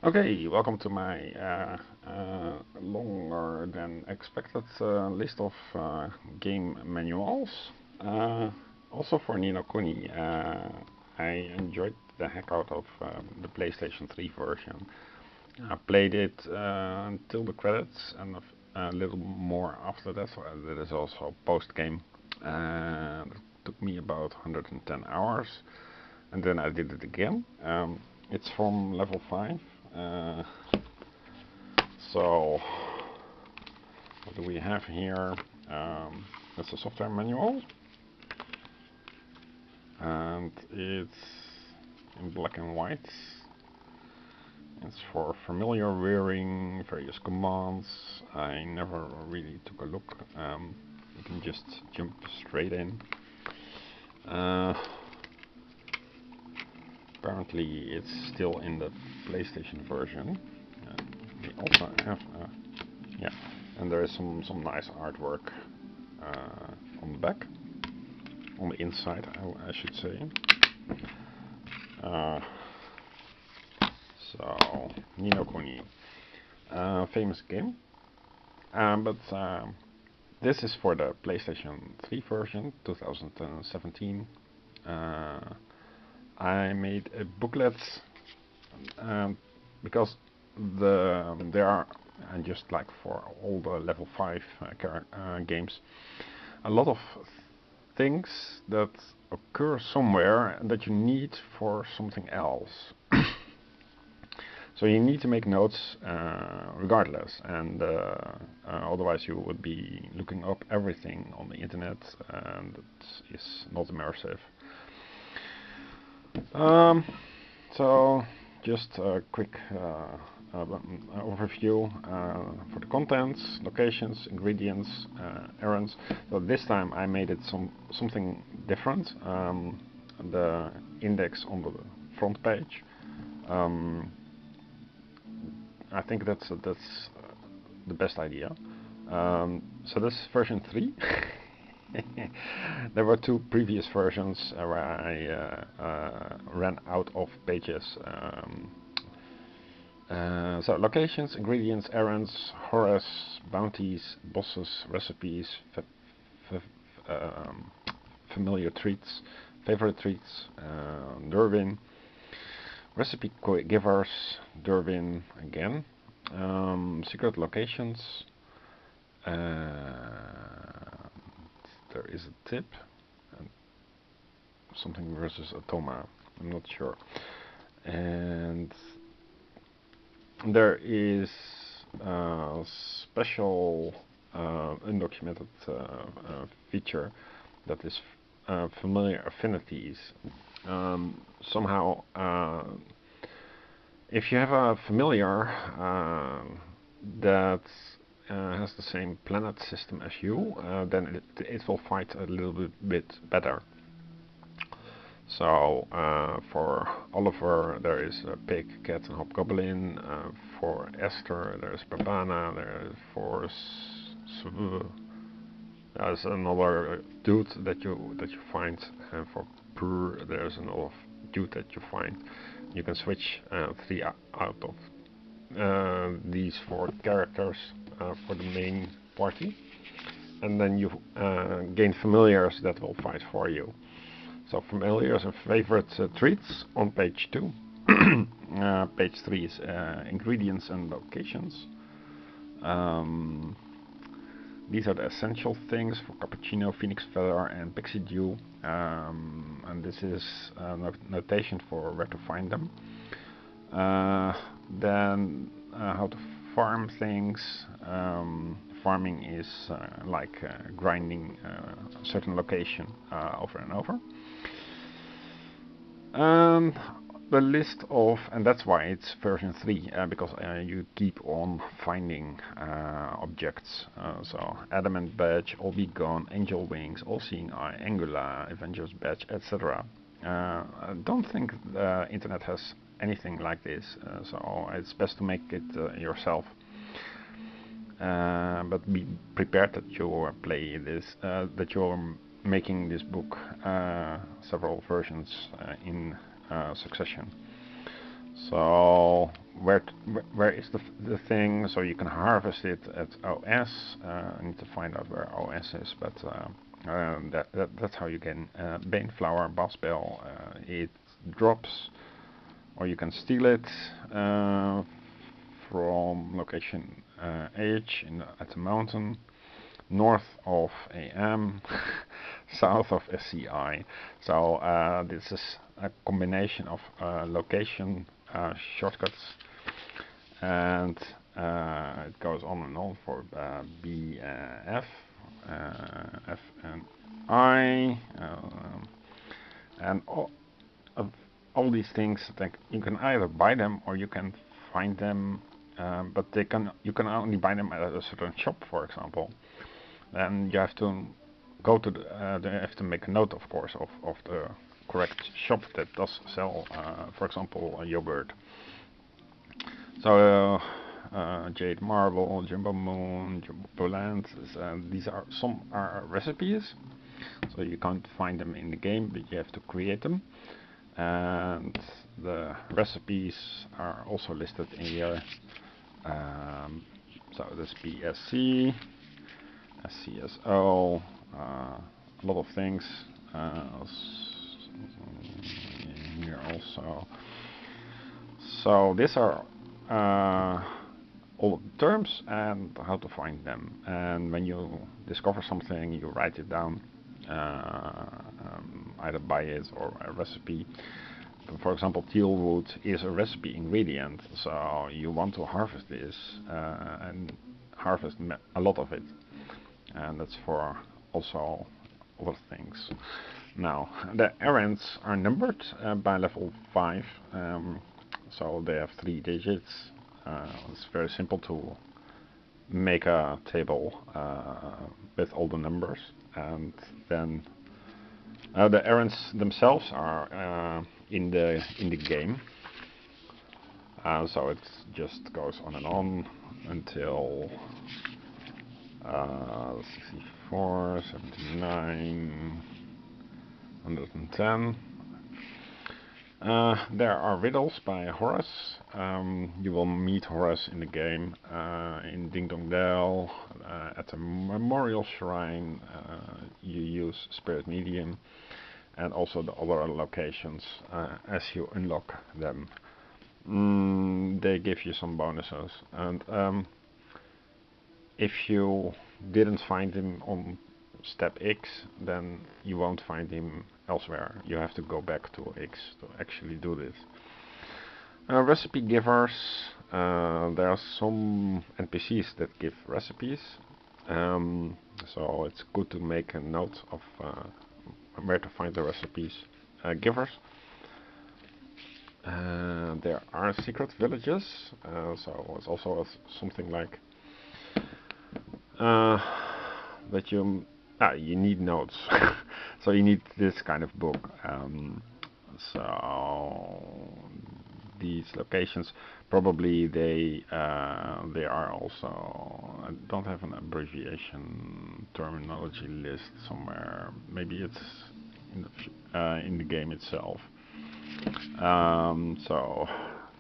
Okay, welcome to my longer than expected list of game manuals. Uh, Also for No Kuni, I enjoyed the heck out of the PlayStation 3 version. I played it until the credits and a little more after that. So that is also post game. It took me about 110 hours, and then I did it again. It's from level 5. Uh, so what do we have here? That's a software manual, and it's in black and white. It's for familiar wearing, various commands. I never really took a look. You can just jump straight in. Apparently it's still in the PlayStation version. We also have, yeah, and there is some nice artwork on the back, on the inside, I should say. So, No Kuni, famous game, but this is for the PlayStation 3 version, 2017. I made a booklet because there are, and just like for all the level 5 games, a lot of things that occur somewhere that you need for something else. So you need to make notes regardless, and otherwise you would be looking up everything on the internet, and it is not immersive. So just a quick overview for the contents, locations, ingredients, errands. So this time I made it something different. The index on the front page. I think that's the best idea. So this is version 3. There were two previous versions where I ran out of pages. So locations, ingredients, errands, horrors, bounties, bosses, recipes, familiar treats, favorite treats, Derwin, recipe givers, Derwin again, secret locations. There is a tip, and something versus Atoma. I'm not sure. And there is a special undocumented feature that is familiar affinities. Somehow, if you have a familiar that has the same planet system as you, then it will fight a little bit better. So for Oliver there is a pig, cat and hobgoblin. For Esther there is Babana. For there's another dude that you find, and for Pur there's another dude that you find. You can switch 3 out of these 4 characters for the main party, and then you gain familiars that will fight for you. So familiars and favorite treats on page 2. Page 3 is ingredients and locations. These are the essential things for cappuccino, phoenix feather, and pixie dew. And this is notation for where to find them. Then how to farm things. Farming is like grinding a certain location over and over. The list of, and that's why it's version 3, because you keep on finding objects. So adamant badge, all be gone, angel wings, all seeing eye, angular, avengers badge, etc. I don't think the internet has anything like this, so it's best to make it yourself. But be prepared that you play this, that you're making this book several versions in succession. So where is the thing, so you can harvest it at OS. I need to find out where OS is, but that's how you can Baneflower, Bossbell. It drops, or you can steal it from location H at the mountain, north of AM, south of SCI. So this is a combination of location shortcuts, and it goes on and on for B, F, F and I, and all these things. You can either buy them or you can find them, but you can only buy them at a certain shop, for example. Then you have to go to you have to make a note, of course, of the correct shop that does sell, for example, a yogurt. So Jade Marble, Jumbo Moon, Jumbo Land, some are recipes, so you can't find them in the game, but you have to create them. And the recipes are also listed in here. So this BSC, SCSO, a lot of things. Here also. So these are all the terms and how to find them. And when you discover something, you write it down, either buy it or a recipe. For example, teal wood is a recipe ingredient, so you want to harvest this and harvest a lot of it, and that's for also other things. Now, the errands are numbered by level 5, so they have 3 digits. It's very simple to make a table with all the numbers, and then the errands themselves are in the game. So it just goes on and on until 64, 79, 110. There are riddles by Horace. You will meet Horace in the game in Ding Dong Dell, at the Memorial Shrine. You use Spirit Medium, and also the other locations as you unlock them. They give you some bonuses, and if you didn't find him on step X, then you won't find him elsewhere. You have to go back to X to actually do this. Recipe givers. There are some NPCs that give recipes, so it's good to make a note of where to find the recipes givers. There are secret villages, so it's also something like that you need notes. So you need this kind of book. So these locations, probably they are also, I don't have an abbreviation terminology list somewhere. Maybe it's in the game itself. So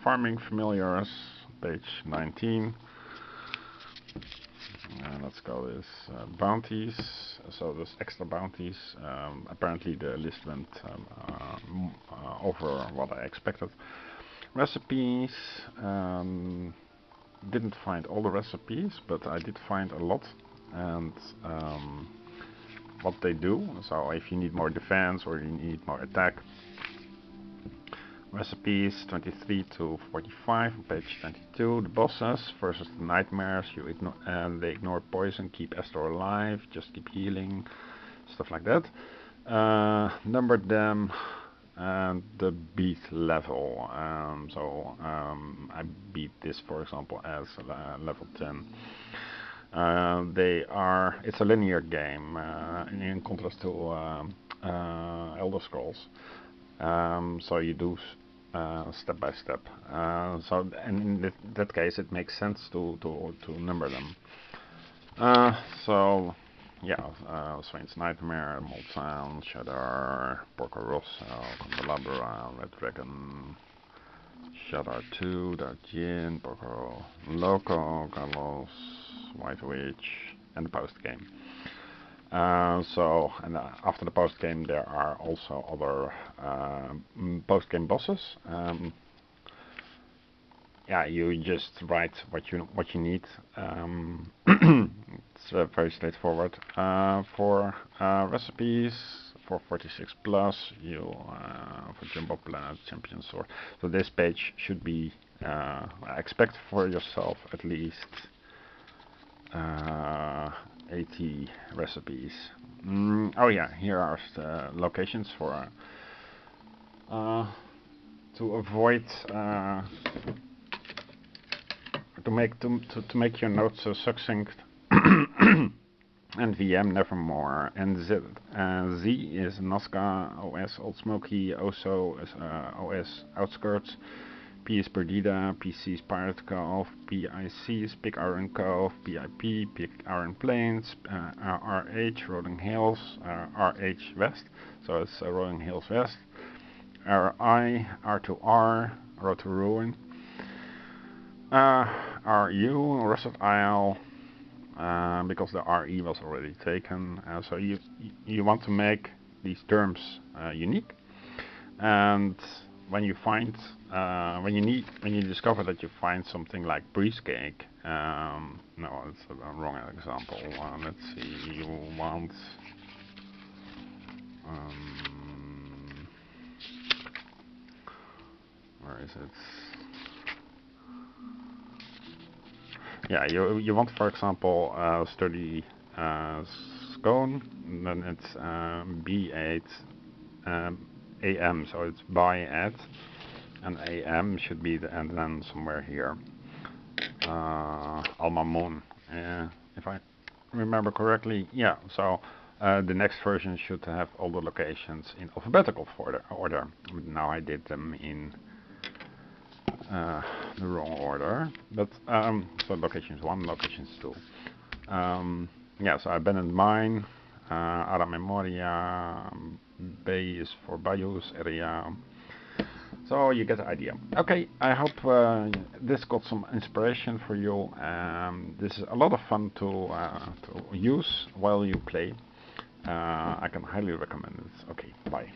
farming familiars, page 19. Let's go with bounties. So there's extra bounties. Apparently the list went over what I expected. Recipes. Didn't find all the recipes, but I did find a lot, and what they do. So if you need more defense or you need more attack. Recipes 23 to 45 on page 22. The bosses versus the nightmares. They ignore poison, keep Astor alive, just keep healing, stuff like that. Numbered them and the beat level. I beat this, for example, as level 10. It's a linear game in contrast to Elder Scrolls. So you do step by step. And in that case, it makes sense to number them. Swain's Nightmare, Moltown, Shudder, Porco Rosso, Candelabra, Red Dragon, Shadar2.yin, Boko, Loco, Carlos, White Witch, and the post game. After the post game, there are also other post game bosses. Yeah, you just write what you need. It's very straightforward. For recipes, for 46 plus, for Jumbo Planet Champion Sword. So this page should be expect for yourself at least 80 recipes. Oh yeah, here are the locations for to avoid to make your notes succinct. NVM Nevermore, Z is Nazca OS Old Smoky, OSO is OS Outskirts, P is Perdida, PC is Pirate Cove, PIC is Big Iron Cove, BIP Big Iron Plains, RH Rolling Hills, RH West, so it's Rolling Hills West, RI R2R Road to Ruin, RU Rusted Isle, because the RE was already taken. So you want to make these terms unique, and when you discover that you find something like breezecake, no, it's a wrong example. Let's see, you want where is it? Yeah, you want, for example, sturdy scone, then it's B8 AM, so it's by at, and AM should be the and then somewhere here. Almamon, if I remember correctly. Yeah, so the next version should have all the locations in alphabetical order. Now I did them in the wrong order, but so locations 1, locations 2. Yeah, so abandoned mine, Ara Memoria, Bay is for Bayous area. So you get the idea. Okay, I hope this got some inspiration for you. This is a lot of fun to use while you play. I can highly recommend it. Okay, bye.